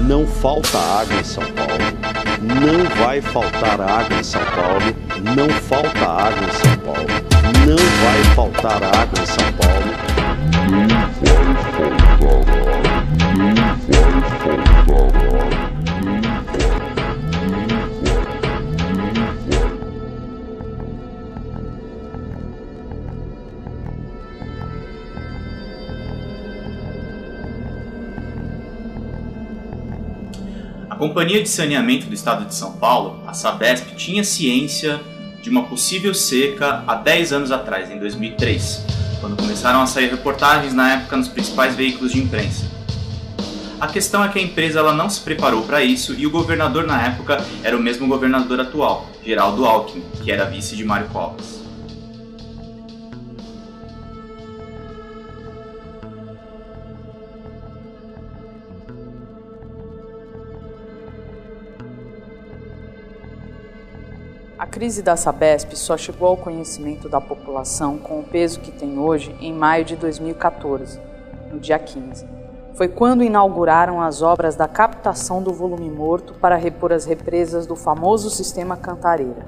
Não falta água em São Paulo. Não vai faltar água em São Paulo. Não falta água em São Paulo. Não vai faltar água em São Paulo. Não vai faltar água. Não vai faltar água. A Companhia de Saneamento do Estado de São Paulo, a Sabesp, tinha ciência de uma possível seca há 10 anos atrás, em 2003, quando começaram a sair reportagens na época nos principais veículos de imprensa. A questão é que a empresa ela não se preparou para isso e o governador na época era o mesmo governador atual, Geraldo Alckmin, que era vice de Mário Covas. A crise da Sabesp só chegou ao conhecimento da população com o peso que tem hoje em maio de 2014, no dia 15. Foi quando inauguraram as obras da captação do volume morto para repor as represas do famoso sistema Cantareira.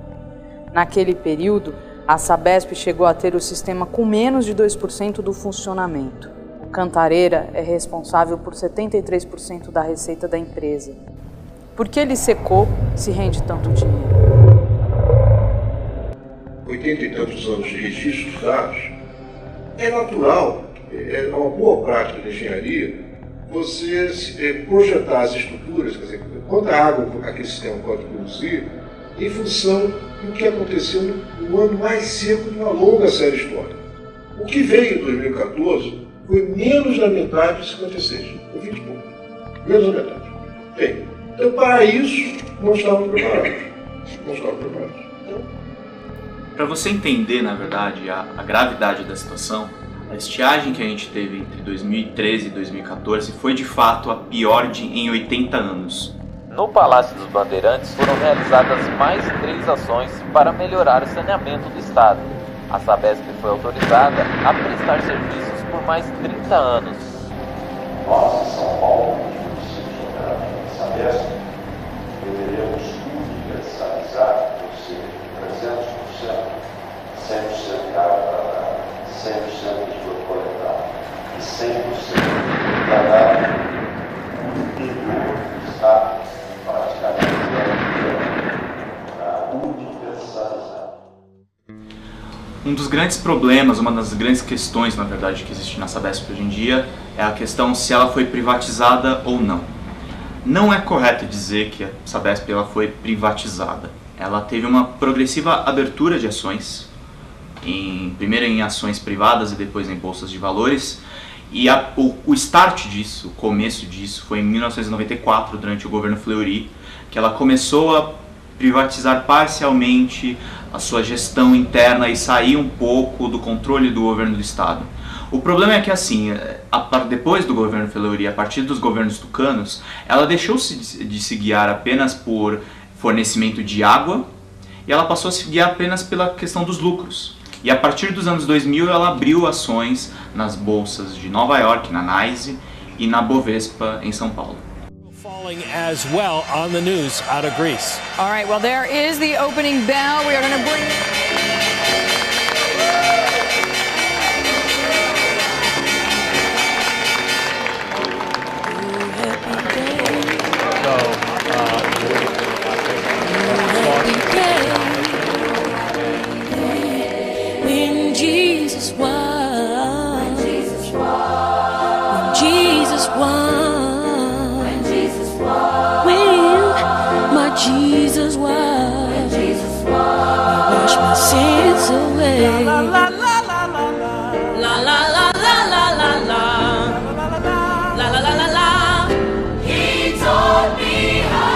Naquele período, a Sabesp chegou a ter o sistema com menos de 2% do funcionamento. O Cantareira é responsável por 73% da receita da empresa. Por que ele secou se rende tanto dinheiro? 80 e tantos anos de registro dos dados, é natural, é uma boa prática de engenharia, você projetar as estruturas, quer dizer, quanta água aquele sistema pode produzir, em função do que aconteceu no ano mais seco de uma longa série histórica. O que veio em 2014 foi menos da metade de 56, ou 20 e pouco, menos da metade. Bem, então para isso não estavam preparados. Para você entender, na verdade, a gravidade da situação, a estiagem que a gente teve entre 2013 e 2014 foi de fato a pior em 80 anos. No Palácio dos Bandeirantes foram realizadas mais 3 ações para melhorar o saneamento do estado. A Sabesp foi autorizada a prestar serviços por mais 30 anos. Nós, em São Paulo, Sabesp, deveremos universalizar, ou seja, 300% 100% de água tratada, 100% de esgoto coletado e 100% tratada no interior do estado, praticamente para universalizar. Um dos grandes problemas, uma das grandes questões, na verdade, que existe na Sabesp hoje em dia é a questão se ela foi privatizada ou não. Não é correto dizer que a Sabesp ela foi privatizada. Ela teve uma progressiva abertura de ações, primeiro em ações privadas e depois em bolsas de valores, e o start disso, o começo disso, foi em 1994, durante o governo Fleury, que ela começou a privatizar parcialmente a sua gestão interna e sair um pouco do controle do governo do estado. O problema é que assim, depois do governo Fleury, a partir dos governos tucanos, ela deixou de se guiar apenas por fornecimento de água e ela passou a se guiar apenas pela questão dos lucros. E a partir dos anos 2000 ela abriu ações nas bolsas de Nova York, na NYSE e na Bovespa em São Paulo. Falling as well on the news out of Greece. All right, well there is the opening bell. We are going to bring When Jesus won, when Jesus won, when my Jesus won, he washed my sins away. La la la la la la, la la la la la la, la la la la la. He taught me how.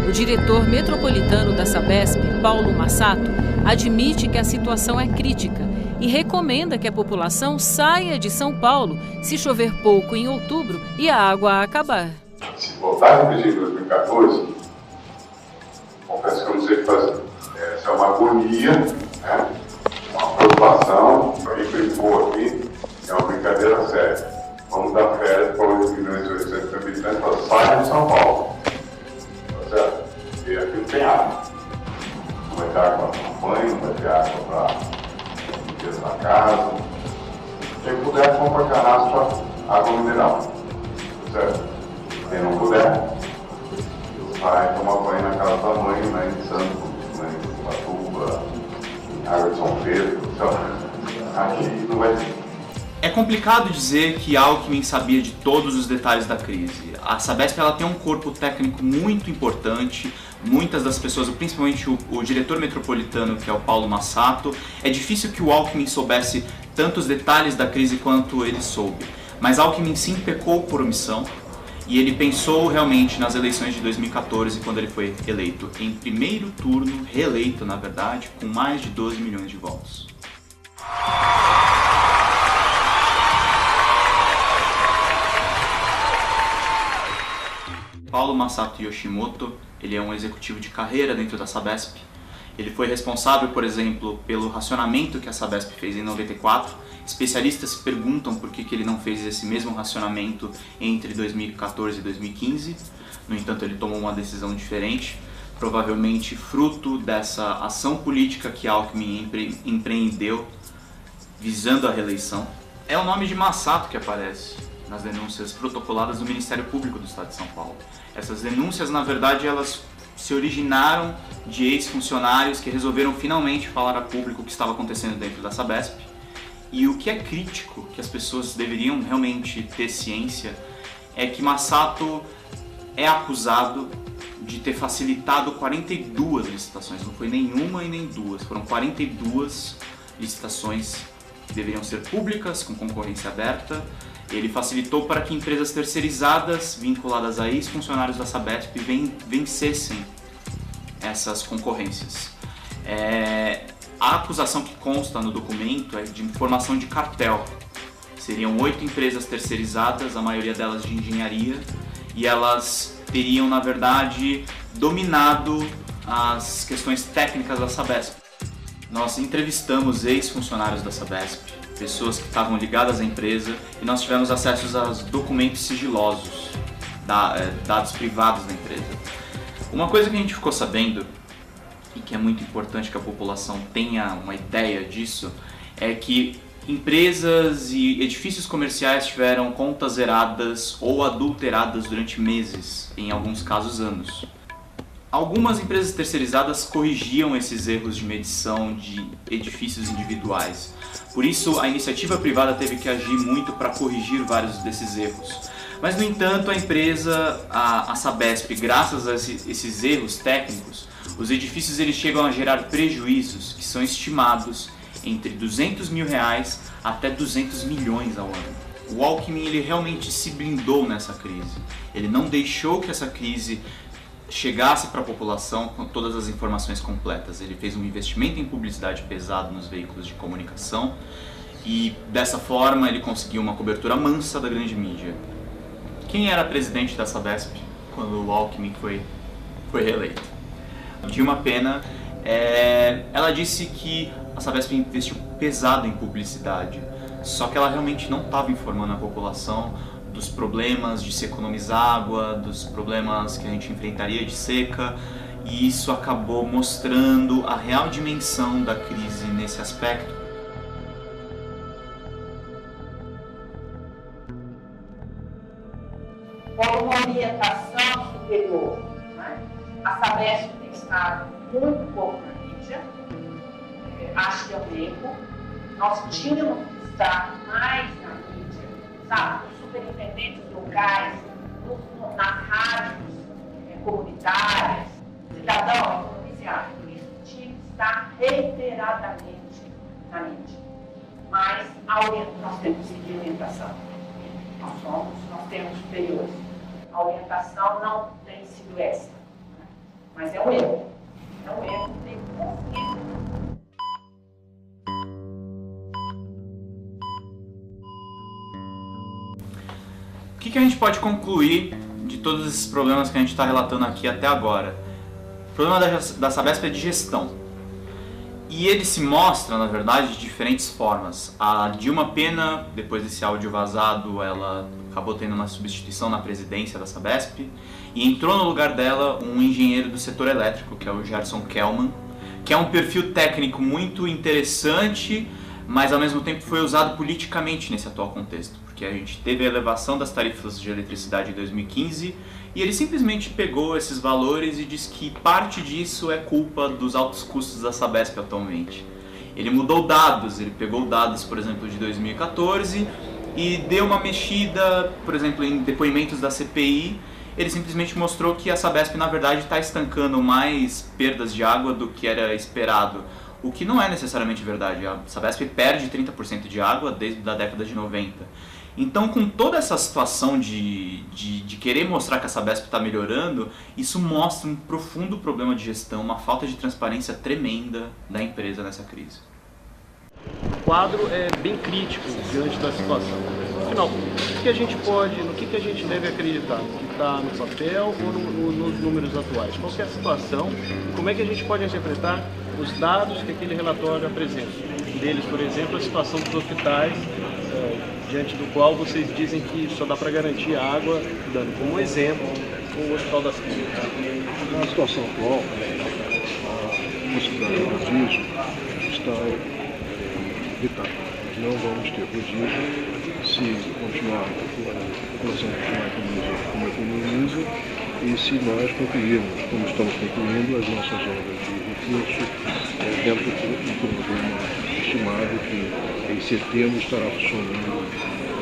O diretor metropolitano da Sabesp, Paulo Massato, admite que a situação é crítica e recomenda que a população saia de São Paulo se chover pouco em outubro e a água acabar. Se voltar a pedir em 2014, confesso que eu não sei o que fazer. Essa é uma agonia, né? Uma preocupação. Para quem brincou aqui, é uma brincadeira séria. Vamos dar férias para 8 milhões e 800 habitantes para sair de São Paulo. Tá certo? E aqui não tem água. Não vai ter água para banho, não vai ter água para limpeza da casa. Quem puder, compra canastra água mineral. Tá certo? Quem não puder, vai tomar banho na casa da mãe, né, em Santos, né, em Ubatuba, em Água de São Pedro. Então, aqui não vai ter. É complicado dizer que Alckmin sabia de todos os detalhes da crise. A Sabesp ela tem um corpo técnico muito importante, muitas das pessoas, principalmente o diretor metropolitano, que é o Paulo Massato, é difícil que o Alckmin soubesse tantos detalhes da crise quanto ele soube. Mas Alckmin sim pecou por omissão e ele pensou realmente nas eleições de 2014, quando ele foi eleito em primeiro turno, reeleito na verdade, com mais de 12 milhões de votos. Paulo Masato Yoshimoto, ele é um executivo de carreira dentro da Sabesp. Ele foi responsável, por exemplo, pelo racionamento que a Sabesp fez em 94. Especialistas se perguntam por que ele não fez esse mesmo racionamento entre 2014 e 2015. No entanto, ele tomou uma decisão diferente, provavelmente fruto dessa ação política que Alckmin empreendeu visando a reeleição. É o nome de Massato que aparece nas denúncias protocoladas do Ministério Público do Estado de São Paulo. Essas denúncias, na verdade, elas se originaram de ex-funcionários que resolveram finalmente falar a público o que estava acontecendo dentro da Sabesp. E o que é crítico, que as pessoas deveriam realmente ter ciência, é que Massato é acusado de ter facilitado 42 licitações. Não foi nenhuma e nem duas, foram 42 licitações que deveriam ser públicas, com concorrência aberta. Ele facilitou para que empresas terceirizadas vinculadas a ex-funcionários da Sabesp vencessem essas concorrências. A acusação que consta no documento é de formação de cartel. Seriam 8 empresas terceirizadas, a maioria delas de engenharia, e elas teriam, na verdade, dominado as questões técnicas da Sabesp. Nós entrevistamos ex-funcionários da Sabesp, pessoas que estavam ligadas à empresa, e nós tivemos acesso aos documentos sigilosos, dados privados da empresa. Uma coisa que a gente ficou sabendo, e que é muito importante que a população tenha uma ideia disso, é que empresas e edifícios comerciais tiveram contas zeradas ou adulteradas durante meses, em alguns casos anos. Algumas empresas terceirizadas corrigiam esses erros de medição de edifícios individuais. Por isso, a iniciativa privada teve que agir muito para corrigir vários desses erros. Mas, no entanto, a empresa, a Sabesp, graças a esses erros técnicos, os edifícios eles chegam a gerar prejuízos que são estimados entre R$200 mil até 200 milhões ao ano. O Alckmin ele realmente se blindou nessa crise. Ele não deixou que essa crise chegasse para a população com todas as informações completas. Ele fez um investimento em publicidade pesado nos veículos de comunicação e dessa forma ele conseguiu uma cobertura mansa da grande mídia. Quem era presidente da Sabesp quando o Alckmin foi reeleito? Dilma Pena, ela disse que a Sabesp investiu pesado em publicidade, só que ela realmente não estava informando a população dos problemas de se economizar água, dos problemas que a gente enfrentaria de seca, e isso acabou mostrando a real dimensão da crise nesse aspecto. Com uma orientação superior, né? A Sabesp tem estado muito pouco na mídia, acho que é um erro. Nós tínhamos que estar mais na mídia, sabe? Superintendentes locais, nas rádios comunitárias, cidadão economizado. Isso tinha que estar reiteradamente na mídia. Mas nós temos que seguir orientação. Nós temos superiores. A orientação não tem sido essa. Mas é um erro. É um erro que tem que conseguir. que a gente pode concluir de todos esses problemas que a gente está relatando aqui até agora? O problema da Sabesp é de gestão. E ele se mostra, na verdade, de diferentes formas. A Dilma Pena, depois desse áudio vazado, ela acabou tendo uma substituição na presidência da Sabesp e entrou no lugar dela um engenheiro do setor elétrico, que é o Gerson Kellman, que é um perfil técnico muito interessante, mas ao mesmo tempo foi usado politicamente nesse atual contexto, porque a gente teve a elevação das tarifas de eletricidade em 2015 e ele simplesmente pegou esses valores e disse que parte disso é culpa dos altos custos da Sabesp atualmente. Ele mudou dados, ele pegou dados, por exemplo, de 2014 e deu uma mexida, por exemplo, em depoimentos da CPI. Ele simplesmente mostrou que a Sabesp, na verdade, está estancando mais perdas de água do que era esperado, o que não é necessariamente verdade. A Sabesp perde 30% de água desde a década de 90. Então, com toda essa situação de querer mostrar que a Sabesp está melhorando, isso mostra um profundo problema de gestão, uma falta de transparência tremenda da empresa nessa crise. O quadro é bem crítico diante da situação. Afinal, no que a gente deve acreditar? No que está no papel ou nos números atuais? Qual que é a situação? Como é que a gente pode interpretar os dados que aquele relatório apresenta? Um deles, por exemplo, a situação dos hospitais, diante do qual vocês dizem que só dá para garantir a água, dando como exemplo o Hospital das Clínicas. Na situação atual, o Hospital do Rodízio está vetado. Nós não vamos ter rodízio se continuar a população continuar como economiza e se nós concluirmos, como estamos concluindo, as nossas obras de recurso dentro do cronograma estimado que em setembro estará funcionando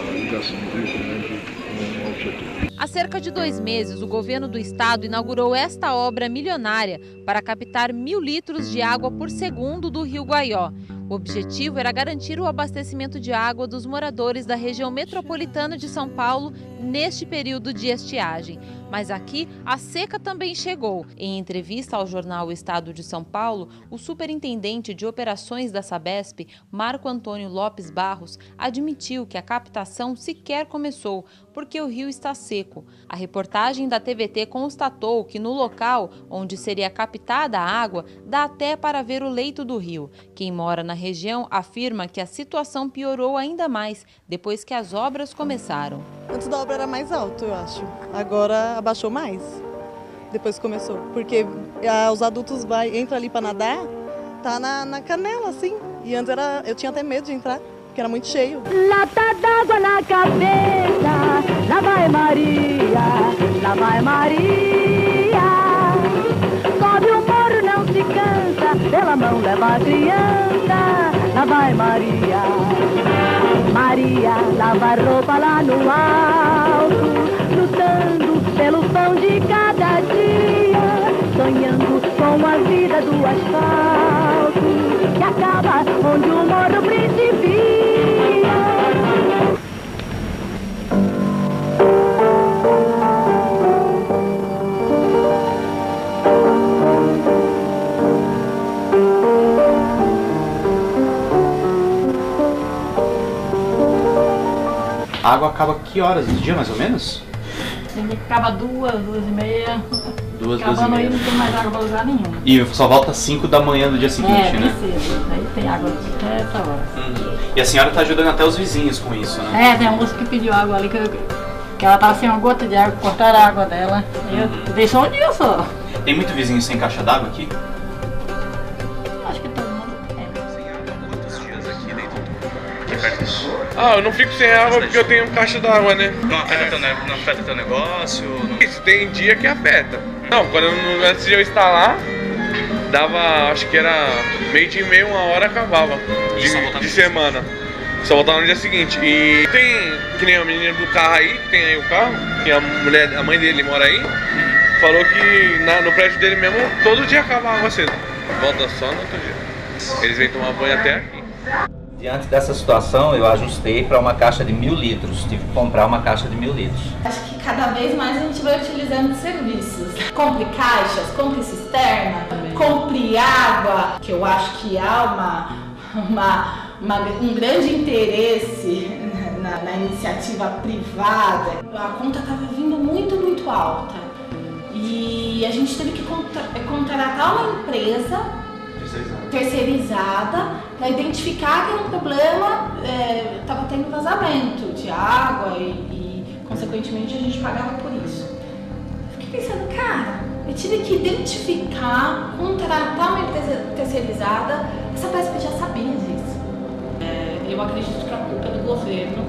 a ligação do Rio Grande com o Tietê. Há cerca de 2 meses, o governo do estado inaugurou esta obra milionária para captar 1.000 litros de água por segundo do Rio Guaió. O objetivo era garantir o abastecimento de água dos moradores da região metropolitana de São Paulo neste período de estiagem. Mas aqui a seca também chegou. Em entrevista ao jornal O Estado de São Paulo, o superintendente de operações da Sabesp, Marco Antônio Lopes Barros, admitiu que a captação sequer começou, porque o rio está seco. A reportagem da TVT constatou que no local onde seria captada a água, dá até para ver o leito do rio. Quem mora na região afirma que a situação piorou ainda mais depois que as obras começaram. Antes da obra era mais alto, eu acho. Agora abaixou mais, depois que começou. Porque os adultos entram ali para nadar, tá na canela, assim. E antes eu tinha até medo de entrar, porque era muito cheio. Lata d'água na cabeça, lá vai Maria, lá vai Maria. Sobe o morro, não se cansa, pela mão leva a criança, lá vai Maria. Maria lava a roupa lá no alto, lutando pelo pão de cada dia, sonhando com a vida do asfalto, que acaba onde o morro principia. A água acaba que horas do dia, mais ou menos? Tem que acaba 2, 2h30. 2, 2h30. Acabando aí não tem mais água pra lugar nenhum. E só volta às 5 da manhã do dia seguinte, né? Cedo. Aí tem água até essa hora. E a senhora tá ajudando até os vizinhos com isso, né? Tem uma moça que pediu água ali, que ela tava sem uma gota de água, cortaram a água dela. Deixou um dia só. Tem muito vizinho sem caixa d'água aqui? Acho que todo mundo Quantos dias aqui dentro? Aqui perto disso? Eu não fico sem água porque eu tenho caixa d'água, né? Não afeta teu negócio? Isso, tem dia que afeta. Não, antes de eu instalar, dava, acho que era meio-dia e meia, 1h acabava de semana. Só voltava no dia seguinte. E tem, que nem a menina do carro aí, que tem aí o carro, que a mãe dele mora aí, falou que no prédio dele mesmo, todo dia acaba a água cedo. Volta só no outro dia. Eles vêm tomar banho até aqui. Diante dessa situação, eu ajustei para uma caixa de 1.000 litros. Tive que comprar uma caixa de 1.000 litros. Acho que cada vez mais a gente vai utilizando serviços. Compre caixas, compre cisterna, compre água, que eu acho que há um grande interesse na iniciativa privada, a conta estava vindo muito alta. E a gente teve que contratar uma empresa terceirizada para identificar que era um problema, estava tendo vazamento de água e, consequentemente, a gente pagava por isso. Fiquei pensando, cara, eu tive que identificar, contratar uma empresa terceirizada, essa Sabesp já sabia disso. Eu acredito que a culpa é do governo,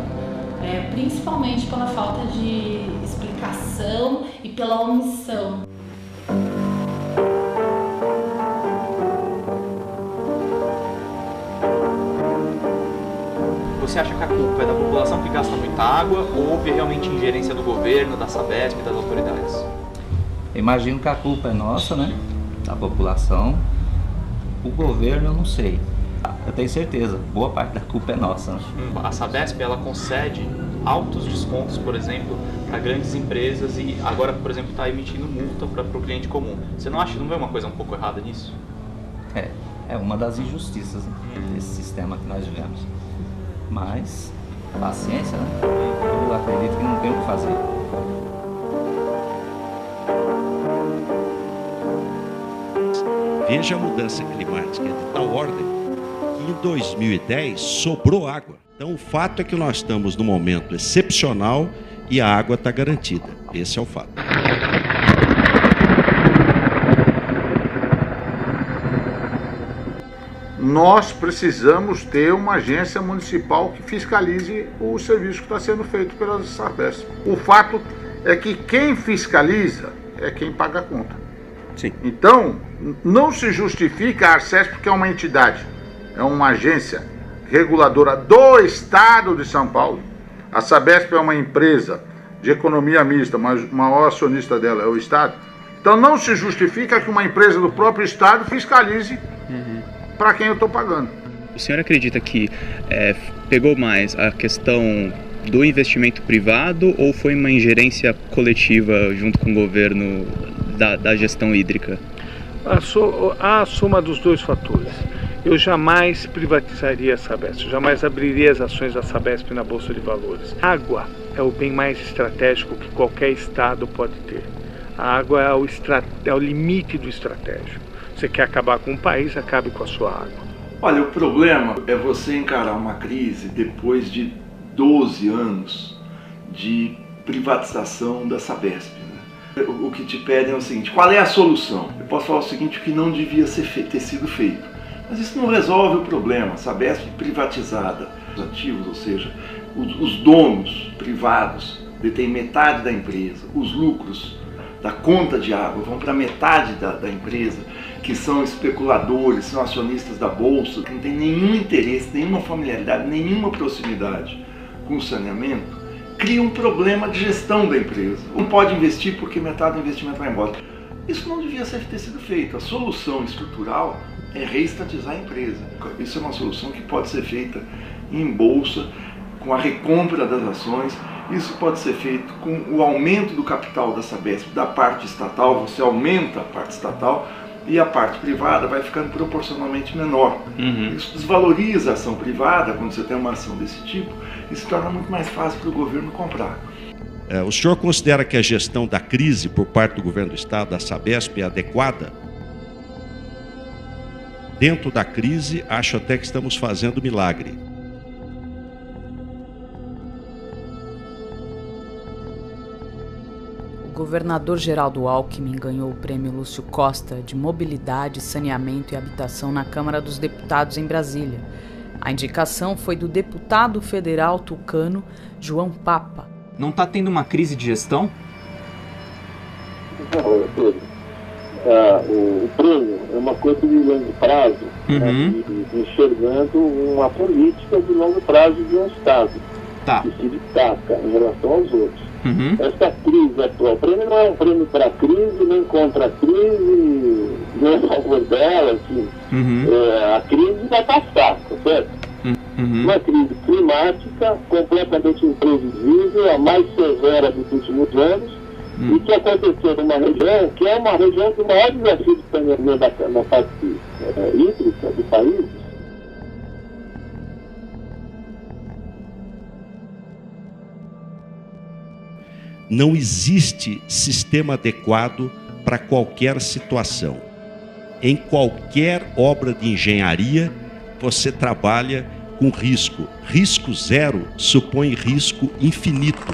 principalmente pela falta de explicação e pela omissão. Você acha que a culpa é da população que gasta muita água ou houve realmente ingerência do governo, da Sabesp e das autoridades? Eu imagino que a culpa é nossa, né? Da população. O governo eu não sei. Eu tenho certeza, boa parte da culpa é nossa. Né? A Sabesp, ela concede altos descontos, por exemplo, para grandes empresas e agora, por exemplo, está emitindo multa para o cliente comum. Você não acha, não vê uma coisa um pouco errada nisso? É uma das injustiças desse sistema que nós vivemos. Mas, paciência, né? Eu acredito que não tem o que fazer. Veja a mudança climática de tal ordem que em 2010 sobrou água. Então o fato é que nós estamos num momento excepcional e a água está garantida. Esse é o fato. Nós precisamos ter uma agência municipal que fiscalize o serviço que está sendo feito pela Sabesp. O fato é que quem fiscaliza é quem paga a conta. Sim. Então, não se justifica a Arcesp, que é uma entidade, é uma agência reguladora do Estado de São Paulo. A Sabesp é uma empresa de economia mista, mas o maior acionista dela é o Estado. Então, não se justifica que uma empresa do próprio Estado fiscalize para quem eu estou pagando. O senhor acredita que pegou mais a questão do investimento privado ou foi uma ingerência coletiva junto com o governo da gestão hídrica? A soma dos dois fatores. Eu jamais privatizaria a Sabesp, jamais abriria as ações da Sabesp na Bolsa de Valores. A água é o bem mais estratégico que qualquer Estado pode ter. A água é o limite do estratégico. Você quer acabar com o país, acabe com a sua água. Olha, o problema é você encarar uma crise depois de 12 anos de privatização da Sabesp. Né? O que te pedem é o seguinte: qual é a solução? Eu posso falar o seguinte: o que não devia ter sido feito. Mas isso não resolve o problema. A Sabesp privatizada, os ativos, ou seja, os donos privados detêm metade da empresa, os lucros da conta de água vão para metade da empresa, que são especuladores, são acionistas da bolsa, que não tem nenhum interesse, nenhuma familiaridade, nenhuma proximidade com o saneamento, cria um problema de gestão da empresa. Não pode investir porque metade do investimento vai embora. Isso não devia ter sido feito. A solução estrutural é reestatizar a empresa. Isso é uma solução que pode ser feita em bolsa, com a recompra das ações. Isso pode ser feito com o aumento do capital da Sabesp, da parte estatal. Você aumenta a parte estatal e a parte privada vai ficando proporcionalmente menor. Isso desvaloriza a ação privada quando você tem uma ação desse tipo e se torna muito mais fácil para o governo comprar. O senhor considera que a gestão da crise por parte do governo do Estado, da Sabesp, é adequada? Dentro da crise, acho até que estamos fazendo milagre. O governador Geraldo Alckmin ganhou o prêmio Lúcio Costa de Mobilidade, Saneamento e Habitação na Câmara dos Deputados em Brasília. A indicação foi do deputado federal tucano João Papa. Não está tendo uma crise de gestão? Não, Pedro. O prêmio é uma coisa de longo prazo, enxergando uma política de longo prazo de um Estado, que se destaca em relação aos outros. Essa crise atual, o prêmio não é um prêmio para a crise, nem contra a crise, não é a favor dela, assim. A crise vai passar, tá certo? Uma crise climática completamente imprevisível, a mais severa dos últimos anos, e que aconteceu numa região que é uma região de maior desafio de saneamento na parte hídrica do país. Não existe sistema adequado para qualquer situação. Em qualquer obra de engenharia, você trabalha com risco. Risco zero supõe risco infinito.